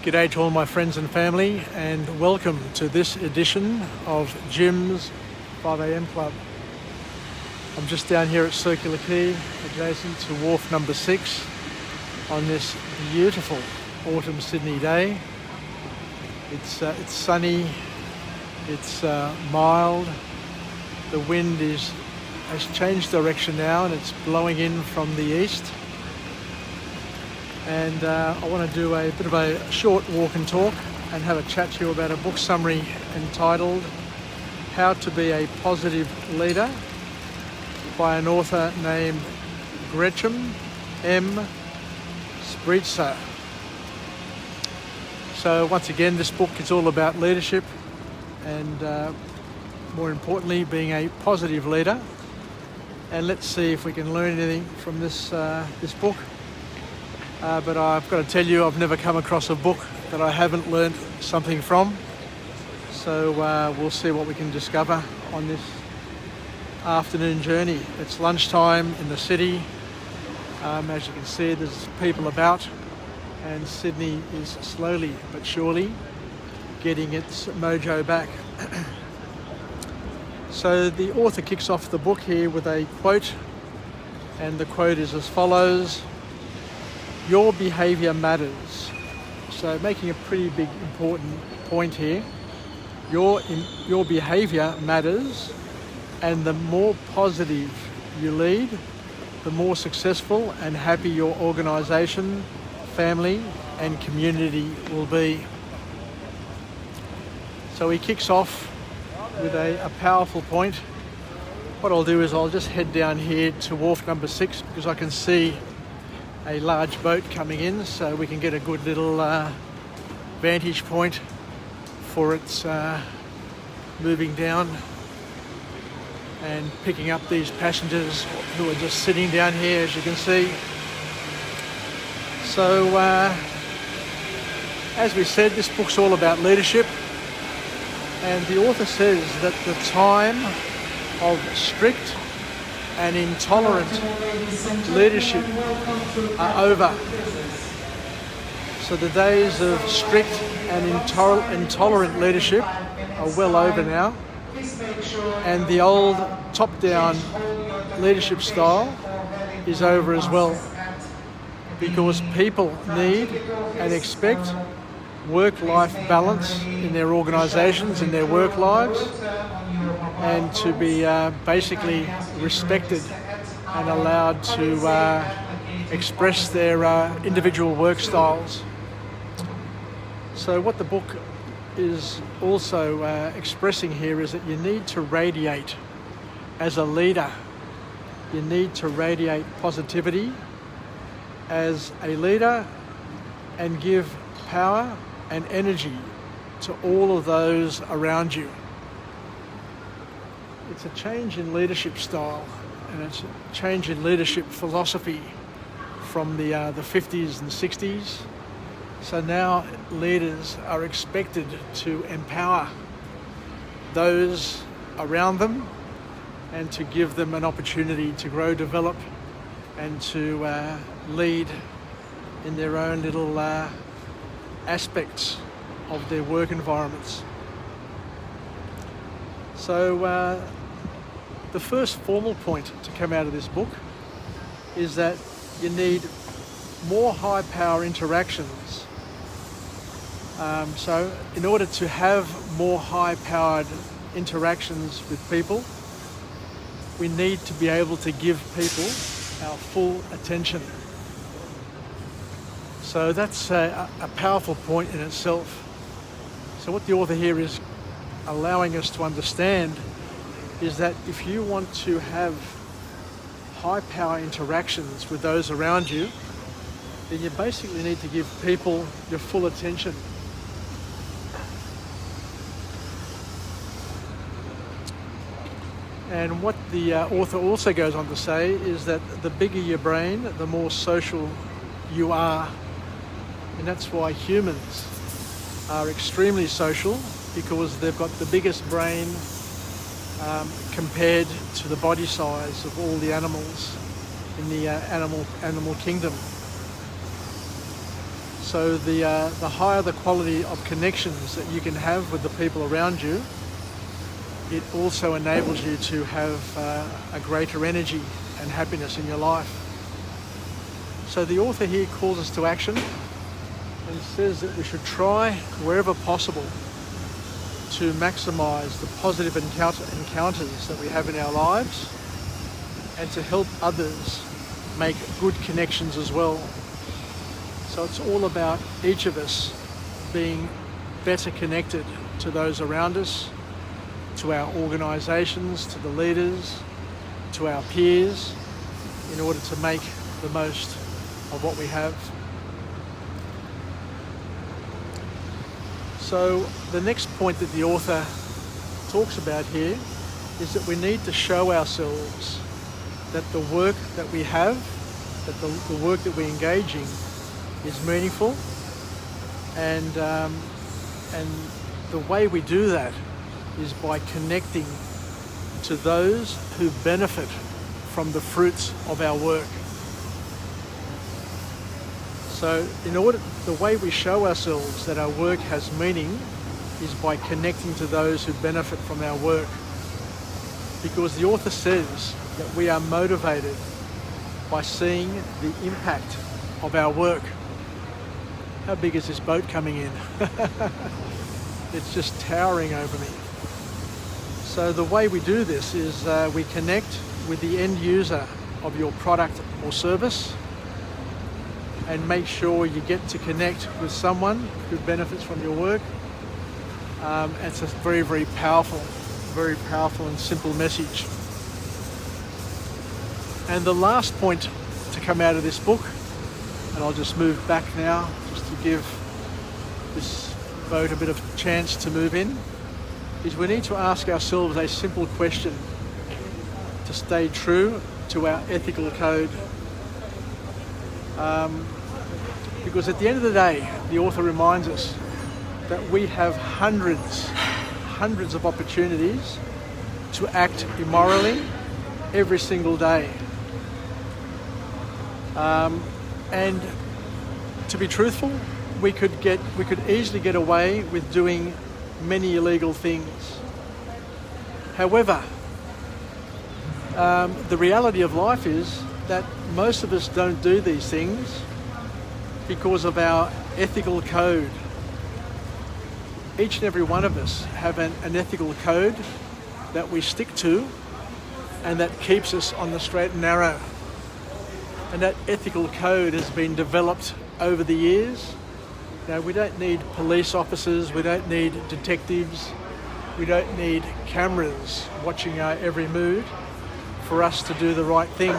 G'day to all my friends and family, and welcome to this edition of Jim's 5am Club. I'm just down here at Circular Quay, adjacent to wharf number 6, on this beautiful autumn Sydney day. It's sunny, it's mild, the wind has changed direction now and it's blowing in from the east. And I want to do a bit of a short walk and talk and have a chat to you about a book summary entitled How to Be a Positive Leader by an author named Gretchen M Spreitzer. So once again, this book is all about leadership and more importantly being a positive leader. And let's see if we can learn anything from this book. But I've got to tell you, I've never come across a book that I haven't learned something from. So we'll see what we can discover on this afternoon journey. It's lunchtime in the city. As you can see, there's people about, and Sydney is slowly but surely getting its mojo back. So the author kicks off the book here with a quote, and the quote is as follows: "Your behaviour matters." So making a pretty big important point here. Your behaviour matters, and the more positive you lead, the more successful and happy your organisation, family and community will be. So he kicks off with a powerful point. What I'll do is I'll just head down here to wharf number 6 because I can see a large boat coming in, so we can get a good little vantage point for its moving down and picking up these passengers who are just sitting down here, as you can see. So as we said, this book's all about leadership, and the author says that the time of strict and intolerant leadership are over. So the days of strict and intolerant leadership are well over now, and the old top-down leadership style is over as well, because people need and expect work-life balance in their organisations, in their work lives, and to be basically respected and allowed to express their individual work styles. So what the book is also expressing here is that you need to radiate as a leader. You need to radiate positivity as a leader and give power and energy to all of those around you. It's a change in leadership style, and it's a change in leadership philosophy from the 50s and 60s. So now leaders are expected to empower those around them and to give them an opportunity to grow, develop, and to lead in their own little aspects of their work environments. So the first formal point to come out of this book is that you need more high power interactions. So in order to have more high powered interactions with people, we need to be able to give people our full attention. So that's a powerful point in itself. So what the author here is allowing us to understand is that if you want to have high power interactions with those around you, then you basically need to give people your full attention. And what the author also goes on to say is that the bigger your brain, the more social you are. And that's why humans are extremely social, because they've got the biggest brain compared to the body size of all the animals in the animal kingdom. So the higher the quality of connections that you can have with the people around you, it also enables you to have a greater energy and happiness in your life. So the author here calls us to action and says that we should try wherever possible to maximize the positive encounters that we have in our lives and to help others make good connections as well. So it's all about each of us being better connected to those around us, to our organisations, to the leaders, to our peers, in order to make the most of what we have. So the next point that the author talks about here is that we need to show ourselves that the work that we have, that the work that we engage in is meaningful, and the way we do that is by connecting to those who benefit from the fruits of our work. So the way we show ourselves that our work has meaning is by connecting to those who benefit from our work. Because the author says that we are motivated by seeing the impact of our work. How big is this boat coming in? It's just towering over me. So the way we do this is we connect with the end user of your product or service and make sure you get to connect with someone who benefits from your work. It's a very, very powerful and simple message. And the last point to come out of this book, and I'll just move back now just to give this boat a bit of chance to move in, is we need to ask ourselves a simple question to stay true to our ethical code. Because at the end of the day, the author reminds us that we have hundreds of opportunities to act immorally every single day. And to be truthful, we could easily get away with doing many illegal things. However, the reality of life is that most of us don't do these things because of our ethical code. Each and every one of us have an ethical code that we stick to and that keeps us on the straight and narrow. And that ethical code has been developed over the years. Now, we don't need police officers, we don't need detectives, we don't need cameras watching our every move for us to do the right thing.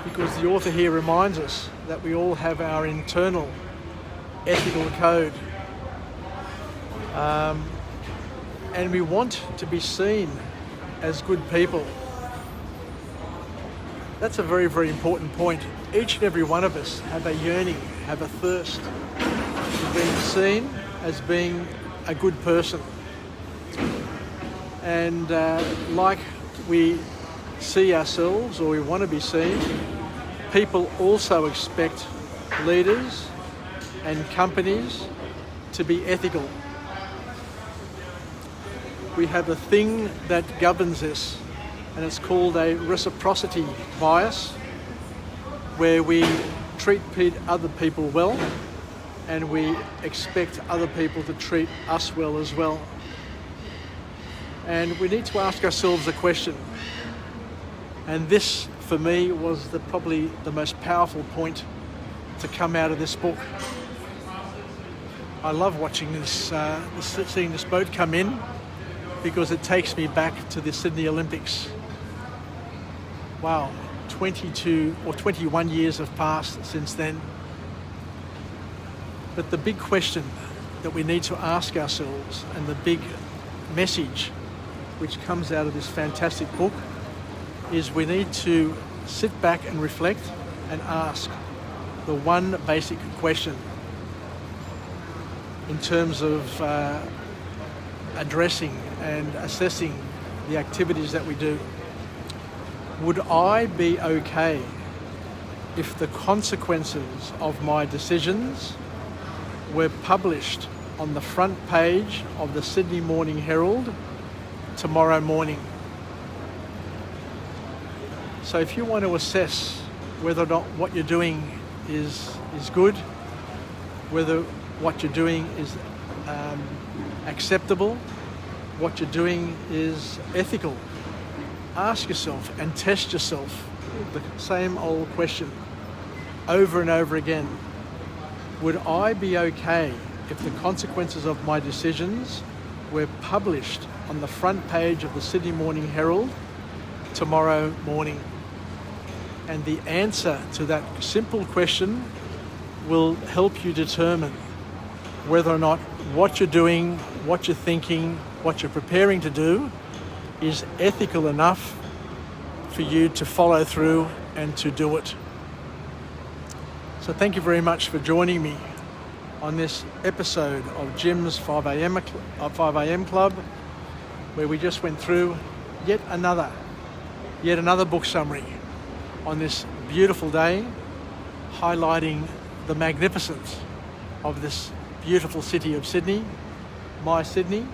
Because the author here reminds us that we all have our internal ethical code. And we want to be seen as good people. That's a very, very important point. Each and every one of us have a yearning, have a thirst for being seen as being a good person. And like we see ourselves, or we want to be seen, people also expect leaders and companies to be ethical. We have a thing that governs this, and it's called a reciprocity bias, where we treat other people well and we expect other people to treat us well as well. And we need to ask ourselves a question, and this for me was probably the most powerful point to come out of this book. I love watching seeing this boat come in, because it takes me back to the Sydney Olympics. Wow, 22 or 21 years have passed since then. But the big question that we need to ask ourselves, and the big message which comes out of this fantastic book, is we need to sit back and reflect and ask the one basic question in terms of addressing and assessing the activities that we do. Would I be okay if the consequences of my decisions were published on the front page of the Sydney Morning Herald tomorrow morning. So if you want to assess whether or not what you're doing is good, whether what you're doing is acceptable, what you're doing is ethical, ask yourself and test yourself the same old question over and over again. Would I be okay if the consequences of my decisions were published on the front page of the Sydney Morning Herald tomorrow morning? And the answer to that simple question will help you determine whether or not what you're doing, what you're thinking, what you're preparing to do is ethical enough for you to follow through and to do it. So thank you very much for joining me on this episode of Jim's 5am Club, where we just went through yet another book summary on this beautiful day, highlighting the magnificence of this beautiful city of Sydney, my Sydney.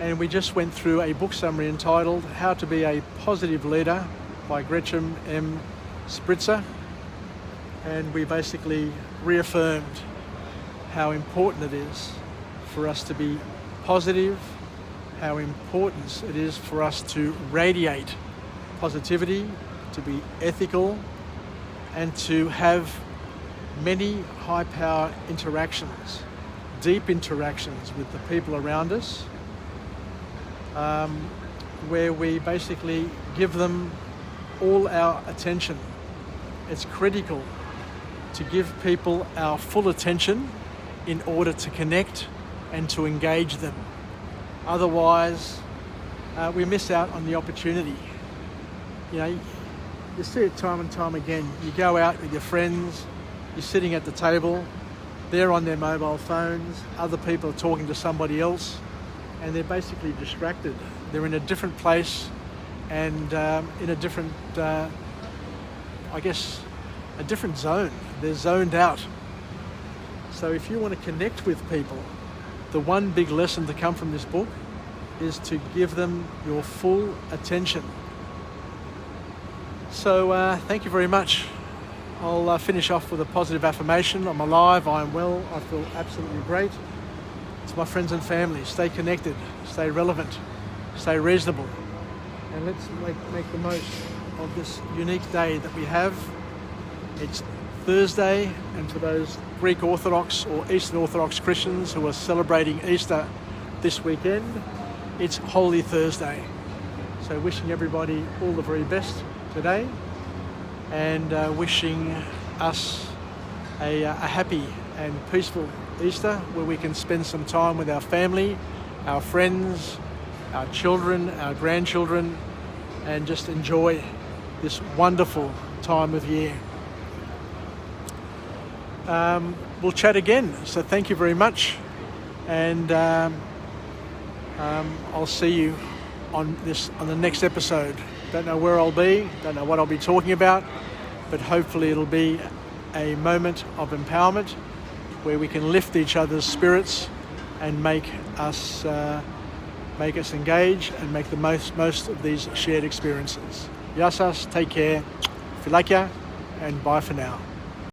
And we just went through a book summary entitled How to Be a Positive Leader by Gretchen M Spreitzer. And we basically reaffirmed how important it is for us to be positive, how important it is for us to radiate positivity, to be ethical, and to have many high-power interactions, deep interactions with the people around us, where we basically give them all our attention. It's critical to give people our full attention in order to connect and to engage them. Otherwise, we miss out on the opportunity. You know, you see it time and time again. You go out with your friends, you're sitting at the table, they're on their mobile phones, other people are talking to somebody else, and they're basically distracted. They're in a different place and in a different, a different zone. They're zoned out. So if you want to connect with people, the one big lesson to come from this book is to give them your full attention. So thank you very much. I'll finish off with a positive affirmation. I'm alive, I'm well, I feel absolutely great. To my friends and family, stay connected, stay relevant, stay reasonable, and let's make the most of this unique day that we have. It's Thursday, and for those Greek Orthodox or Eastern Orthodox Christians who are celebrating Easter this weekend, it's Holy Thursday. So wishing everybody all the very best today, and wishing us a happy and peaceful Easter, where we can spend some time with our family, our friends, our children, our grandchildren, and just enjoy this wonderful time of year. We'll chat again, so thank you very much, and I'll see you on the next episode. Don't know where I'll be, don't know what I'll be talking about, but hopefully it'll be a moment of empowerment where we can lift each other's spirits and make us engage and make the most of these shared experiences. Yasas, take care, filakia, and bye for now.